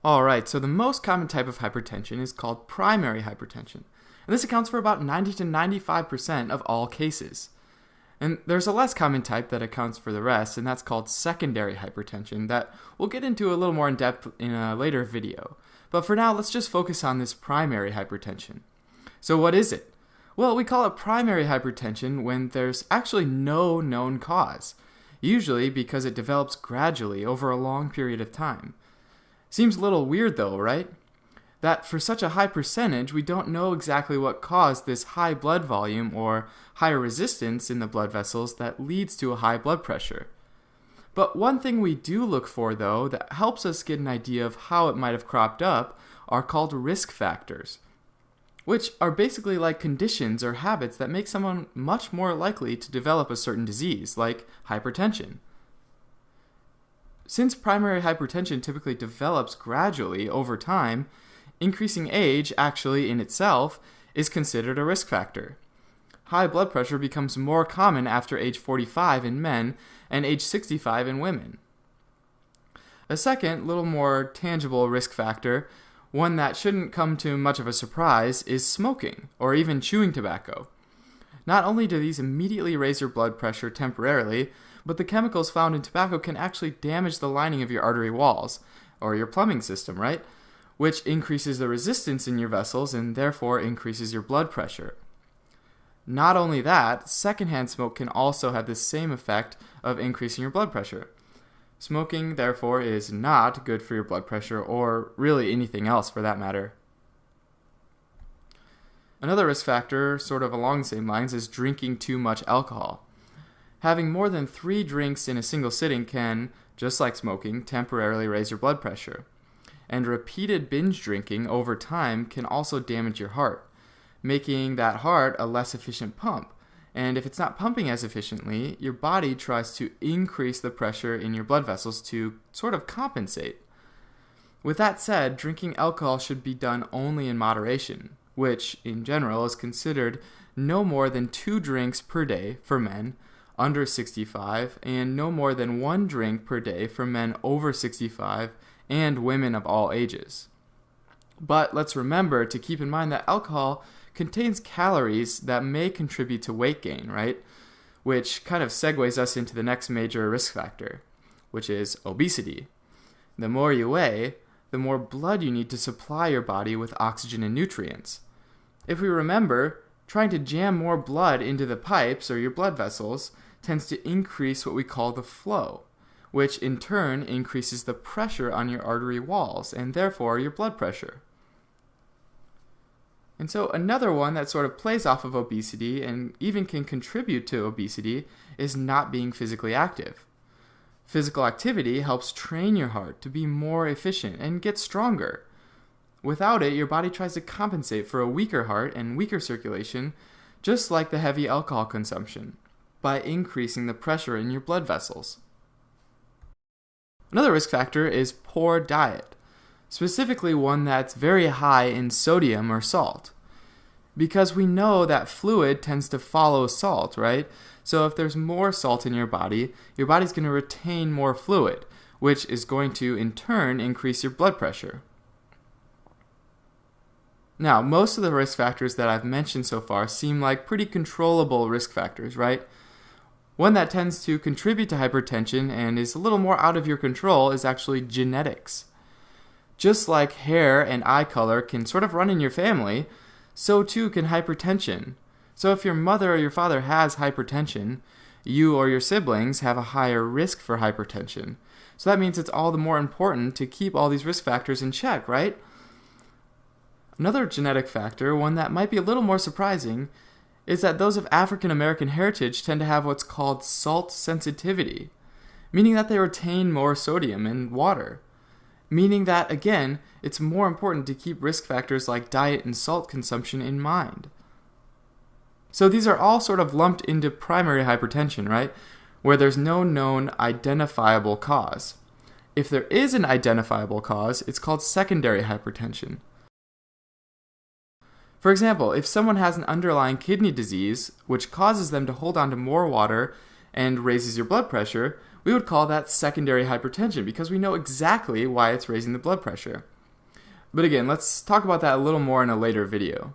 Alright, so the most common type of hypertension is called primary hypertension, and this accounts for about 90 to 95% of all cases. And there's a less common type that accounts for the rest, and that's called secondary hypertension that we'll get into a little more in depth in a later video. But for now, let's just focus on this primary hypertension. So what is it? Well, we call it primary hypertension when there's actually no known cause, usually because it develops gradually over a long period of time. Seems a little weird though, right? That for such a high percentage, we don't know exactly what caused this high blood volume or higher resistance in the blood vessels that leads to a high blood pressure. But one thing we do look for though that helps us get an idea of how it might have cropped up are called risk factors, which are basically like conditions or habits that make someone much more likely to develop a certain disease, like hypertension. Since primary hypertension typically develops gradually over time, increasing age actually in itself is considered a risk factor. High blood pressure becomes more common after age 45 in men and age 65 in women. A second, little more tangible risk factor, one that shouldn't come to much of a surprise, is smoking or even chewing tobacco. Not only do these immediately raise your blood pressure temporarily, but the chemicals found in tobacco can actually damage the lining of your artery walls, or your plumbing system, right? Which increases the resistance in your vessels and therefore increases your blood pressure. Not only that, secondhand smoke can also have the same effect of increasing your blood pressure. Smoking, therefore, is not good for your blood pressure or really anything else for that matter. Another risk factor, sort of along the same lines, is drinking too much alcohol. Having more than 3 drinks in a single sitting can, just like smoking, temporarily raise your blood pressure. And repeated binge drinking over time can also damage your heart, making that heart a less efficient pump. And if it's not pumping as efficiently, your body tries to increase the pressure in your blood vessels to sort of compensate. With that said, drinking alcohol should be done only in moderation, which, in general, is considered no more than 2 drinks per day for men under 65, and no more than 1 drink per day for men over 65 and women of all ages. But let's remember to keep in mind that alcohol contains calories that may contribute to weight gain, right? Which kind of segues us into the next major risk factor, which is obesity. The more you weigh, the more blood you need to supply your body with oxygen and nutrients. If we remember, trying to jam more blood into the pipes or your blood vessels tends to increase what we call the flow, which in turn increases the pressure on your artery walls and therefore your blood pressure. And so another one that sort of plays off of obesity and even can contribute to obesity is not being physically active. Physical activity helps train your heart to be more efficient and get stronger. Without it, your body tries to compensate for a weaker heart and weaker circulation, just like the heavy alcohol consumption, by increasing the pressure in your blood vessels. Another risk factor is poor diet, specifically one that's very high in sodium or salt. Because we know that fluid tends to follow salt, right? So if there's more salt in your body's going to retain more fluid, which is going to, in turn, increase your blood pressure. Now, most of the risk factors that I've mentioned so far seem like pretty controllable risk factors, right? One that tends to contribute to hypertension and is a little more out of your control is actually genetics. Just like hair and eye color can sort of run in your family, so too can hypertension. So if your mother or your father has hypertension, you or your siblings have a higher risk for hypertension. So that means it's all the more important to keep all these risk factors in check, right? Another genetic factor, one that might be a little more surprising, is that those of African American heritage tend to have what's called salt sensitivity, meaning that they retain more sodium in water. Meaning that, again, it's more important to keep risk factors like diet and salt consumption in mind. So these are all sort of lumped into primary hypertension, right? Where there's no known identifiable cause. If there is an identifiable cause, it's called secondary hypertension. For example, if someone has an underlying kidney disease, which causes them to hold on to more water and raises your blood pressure, we would call that secondary hypertension because we know exactly why it's raising the blood pressure. But again, let's talk about that a little more in a later video.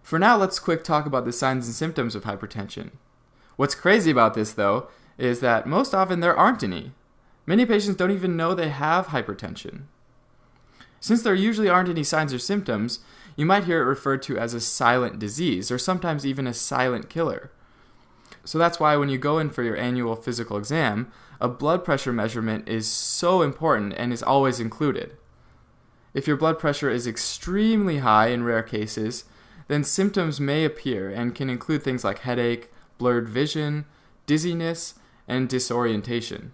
For now, let's quick talk about the signs and symptoms of hypertension. What's crazy about this, though, is that most often there aren't any. Many patients don't even know they have hypertension. Since there usually aren't any signs or symptoms, you might hear it referred to as a silent disease, or sometimes even a silent killer. So that's why when you go in for your annual physical exam, a blood pressure measurement is so important and is always included. If your blood pressure is extremely high in rare cases, then symptoms may appear and can include things like headache, blurred vision, dizziness, and disorientation.